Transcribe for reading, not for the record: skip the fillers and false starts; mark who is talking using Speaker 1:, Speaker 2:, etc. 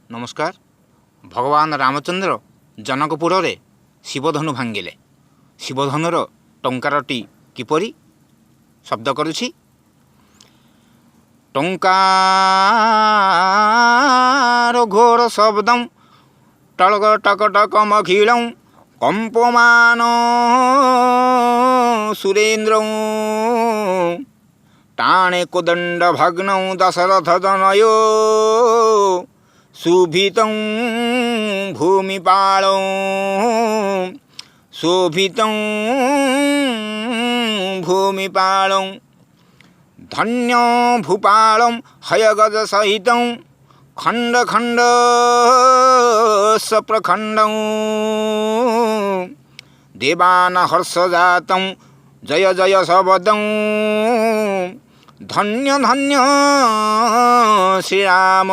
Speaker 1: नमस्कार। भगवान रामचंद्र जनकपुर रे शिवधनु भांगिले। शिवधनुर टंकारटी किपरि शब्द करुछि। टंकार घोर शब्दं टलक टक टक मखिलं कंपमान सुरेन्द्रं टाणे कोदंड भग्नं दशरथ जनयो शोभितं भूमिपालं शोभितं भूमिपालं धन्य भूपालं हयगज सहितं खंड खंड सप्रखंडं देवान हर्षजातं जय जय शबदं धन्य धन्य श्रीराम।